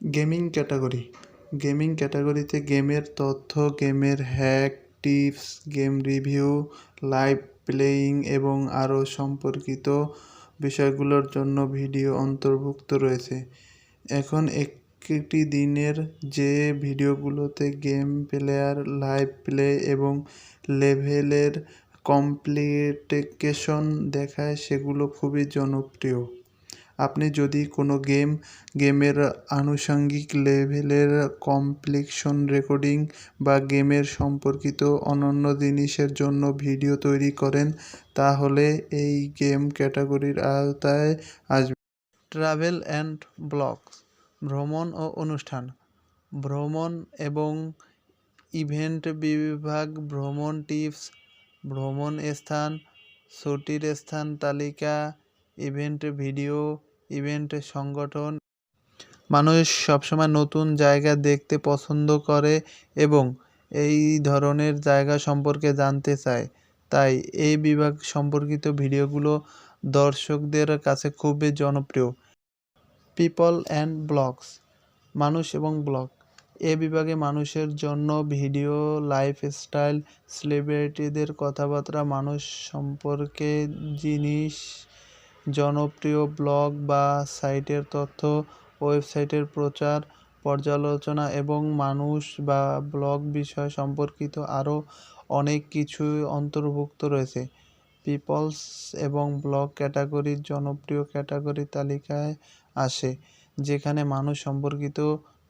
Gaming ক্যাটাগরিতে গেমের তথ্য, গেমের hack, tips, game review, live playing এবং আরও সম্পর্কিত বিষয়গুলোর জন্য ভিডিও অন্তর্ভুক্ত রয়েছে। এখন একটি দিনের যে ভিডিওগুলোতে গেম প্লেয়ার, লাইভ প্লে এবং লেভেলের কমপ্লিকেশন দেখায় সেগুলো খুবই জনপ্রিয়। আপনি যদি কোনো গেমের আনুষঙ্গিক লেভেলের কমপ্লিকেশন রেকর্ডিং বা গেমের সম্পর্কিত অনন্য জিনিসের জন্য ভিডিও তৈরি করেন, তাহলে এই গেম ক্যাটাগরির আওতায় আসবে। ট্রাভেল অ্যান্ড ব্লগস, ভ্রমণ ও অনুষ্ঠান, ভ্রমণ এবং ইভেন্ট বিভাগ, ভ্রমণ টিপস, ভ্রমণ স্থান, ছুটির স্থান তালিকা, ইভেন্ট ভিডিও, ইভেন্ট সংগঠন। মানুষ সবসময় নতুন জায়গা দেখতে পছন্দ করে এবং এই ধরনের জায়গা সম্পর্কে জানতে চায়, তাই এই বিভাগ সম্পর্কিত ভিডিওগুলো দর্শকদের কাছে খুবই জনপ্রিয়। পিপল অ্যান্ড ব্লগস, মানুষ এবং ব্লগ, এ বিভাগে মানুষের জন্য ভিডিও, লাইফস্টাইল, সেলিব্রিটিদের কথাবার্তা, মানুষ সম্পর্কে জিনিস, জনপ্রিয় ব্লগ বা সাইটের তথ্য, ওয়েবসাইটের প্রচার, পর্যালোচনা এবং মানুষ বা ব্লগ বিষয় সম্পর্কিত আরও অনেক কিছুই অন্তর্ভুক্ত রয়েছে। পিপলস এবং ব্লগ ক্যাটাগরির জনপ্রিয় ক্যাটাগরি তালিকায় আসে, যেখানে মানুষ সম্পর্কিত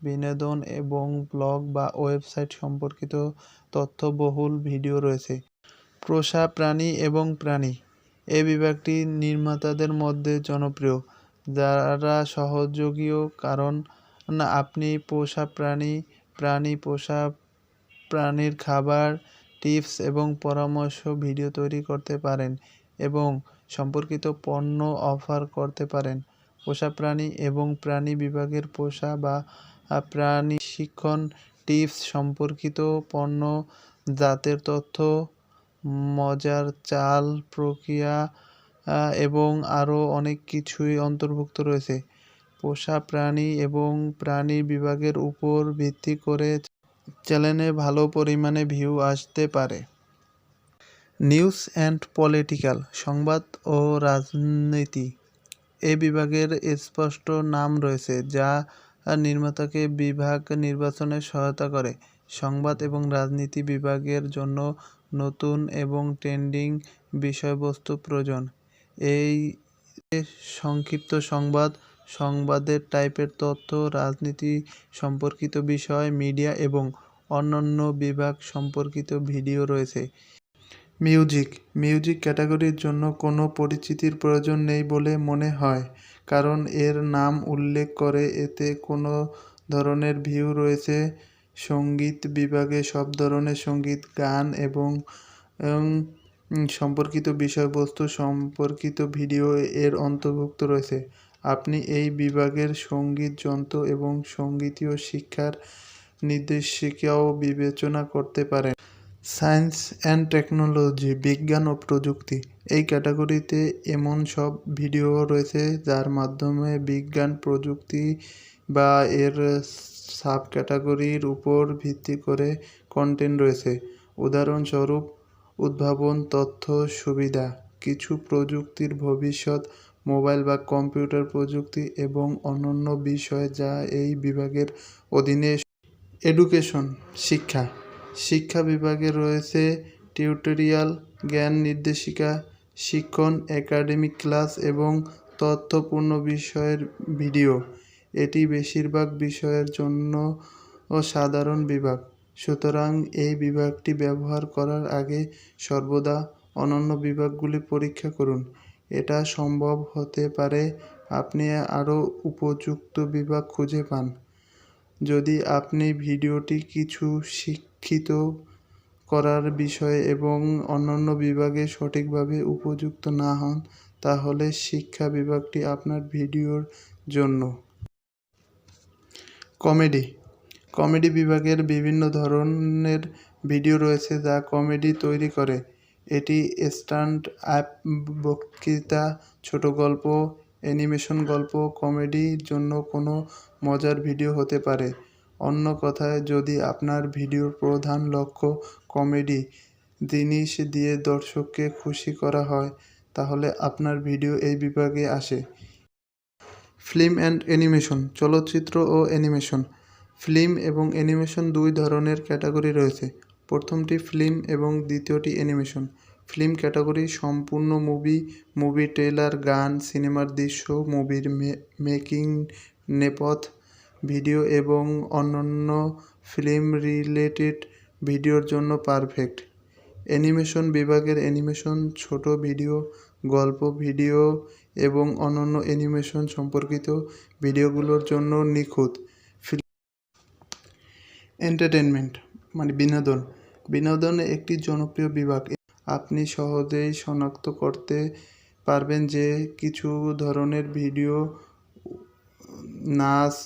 বিনোদন এবং ব্লগ বা ওয়েবসাইট সম্পর্কিত তথ্যবহুল ভিডিও রয়েছে। পোষা প্রাণী এবং প্রাণী, এই বিভাগটি নির্মাতাদের মধ্যে জনপ্রিয়, যারা সহযোগীও, কারণ আপনি পোষা পোষা প্রাণীর খাবার, টিপস এবং পরামর্শ ভিডিও তৈরি করতে পারেন এবং সম্পর্কিত পণ্য অফার করতে পারেন। পোষা প্রাণী এবং প্রাণী বিভাগের পোষা বা প্রাণী শিক্ষণ, টিপস, সম্পর্কিত পণ্য, জাতের তথ্য, মজার চাল, প্রক্রিয়া এবং আরও অনেক কিছুই অন্তর্ভুক্ত রয়েছে। পোষা প্রাণী এবং প্রাণী বিভাগের উপর ভিত্তি করে চ্যানেলে ভালো পরিমাণে ভিউ আসতে পারে। নিউজ অ্যান্ড পলিটিক্যাল, সংবাদ ও রাজনীতি, এ বিভাগের স্পষ্ট নাম রয়েছে, যা নির্মাতাকে বিভাগ নির্বাচনে সহায়তা করে। সংবাদ এবং রাজনীতি বিভাগের জন্য নতুন এবং ট্রেন্ডিং বিষয়বস্তু প্রয়োজন। এই সংক্ষিপ্ত সংবাদ, সংবাদের টাইপের তথ্য, রাজনীতি সম্পর্কিত বিষয়, মিডিয়া এবং অন্যান্য বিভাগ সম্পর্কিত ভিডিও রয়েছে। মিউজিক ক্যাটাগরির জন্য কোনো পরিচিতির প্রয়োজন নেই বলে মনে হয়, কারণ এর নাম উল্লেখ করে এতে কোনো ধরনের ভিউ রয়েছে। সঙ্গীত বিভাগে সব ধরনের সঙ্গীত, গান এবং সম্পর্কিত বিষয়বস্তু সম্পর্কিত ভিডিও এর অন্তর্ভুক্ত রয়েছে। আপনি এই বিভাগের সঙ্গীত যন্ত্র এবং সঙ্গীতীয় শিক্ষার নির্দেশিকাও বিবেচনা করতে পারেন। সায়েন্স অ্যান্ড টেকনোলজি, বিজ্ঞান ও প্রযুক্তি, এই ক্যাটাগরিতে এমন সব ভিডিও রয়েছে যার মাধ্যমে বিজ্ঞান, প্রযুক্তি বা এর সাব ক্যাটাগরির উপর ভিত্তি করে কন্টেন্ট রয়েছে। উদাহরণস্বরূপ, উদ্ভাবন, তথ্য সুবিধা, কিছু প্রযুক্তির ভবিষ্যৎ, মোবাইল বা কম্পিউটার প্রযুক্তি এবং অন্যান্য বিষয় যা এই বিভাগের অধীনে। এডুকেশন, শিক্ষা বিভাগে রয়েছে টিউটোরিয়াল, জ্ঞান নির্দেশিকা, শিক্ষণ, একাডেমিক ক্লাস এবং তথ্যপূর্ণ বিষয়ের ভিডিও। এটি বেশিরভাগ বিষয়ের জন্য সাধারণ বিভাগ, সুতরাং এই বিভাগটি ব্যবহার করার আগে সর্বদা অন্যান্য বিভাগগুলি পরীক্ষা করুন। এটা সম্ভব হতে পারে আপনি আরও উপযুক্ত বিভাগ খুঁজে পান। যদি আপনি ভিডিওটি কিছু শিক্ষিত করার বিষয় এবং অন্যান্য বিভাগে সঠিকভাবে উপযুক্ত না হন, তাহলে শিক্ষা বিভাগটি আপনার ভিডিওর জন্য। কমেডি বিভাগের বিভিন্ন ধরনের ভিডিও রয়েছে যা কমেডি তৈরি করে। এটি স্ট্যান্ড আপ বক্তৃতা, ছোট গল্প, অ্যানিমেশন, গল্প, কমেডির জন্য কোনো মজার ভিডিও হতে পারে। অন্য কথায়, যদি আপনার ভিডিওর প্রধান লক্ষ্য কমেডি জিনিস দিয়ে দর্শককে খুশি করা হয়, তাহলে আপনার ভিডিও এই বিভাগে আসে। ফিল্ম অ্যান্ড অ্যানিমেশন, চলচ্চিত্র ও অ্যানিমেশন। ফিল্ম এবং অ্যানিমেশন দুই ধরনের ক্যাটাগরি রয়েছে। প্রথমটি ফিল্ম এবং দ্বিতীয়টি অ্যানিমেশন। ফিল্ম ক্যাটাগরি সম্পূর্ণ মুভি ট্রেলার, গান, সিনেমার দৃশ্য, মুভির মেকিং, নেপথ্য ভিডিও এবং অন্যান্য ফিল্ম রিলেটেড ভিডিওর জন্য পারফেক্ট। অ্যানিমেশন বিভাগের অ্যানিমেশন ছোট ভিডিও, গল্প ভিডিও এবং অন্যান্য অ্যানিমেশন সম্পর্কিত ভিডিওগুলোর জন্য নিখুঁত। এন্টারটেনমেন্ট বিনোদন। বিনোদন একটি জনপ্রিয় বিভাগ। আপনি সহজেই শনাক্ত করতে পারবেন যে কিছু ধরনের ভিডিও নাচ,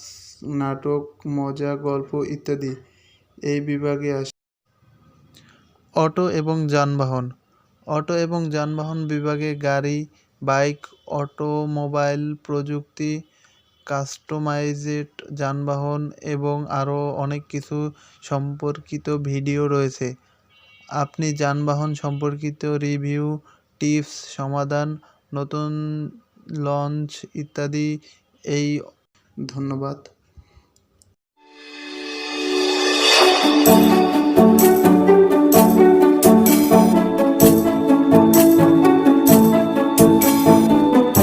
নাটক, মজা, গল্প ইত্যাদি এই বিভাগে আসে। অটো এবং যানবাহন। অটো এবং যানবাহন বিভাগে গাড়ি, বাইক, অটোমোবাইল প্রযুক্তি, কাস্টমাইজড যানবাহন এবং আরও অনেক কিছু সম্পর্কিত ভিডিও রয়েছে। আপনি যানবাহন সম্পর্কিত রিভিউ, টিপস, সমাধান, নতুন লঞ্চ ইত্যাদি এই। ধন্যবাদ।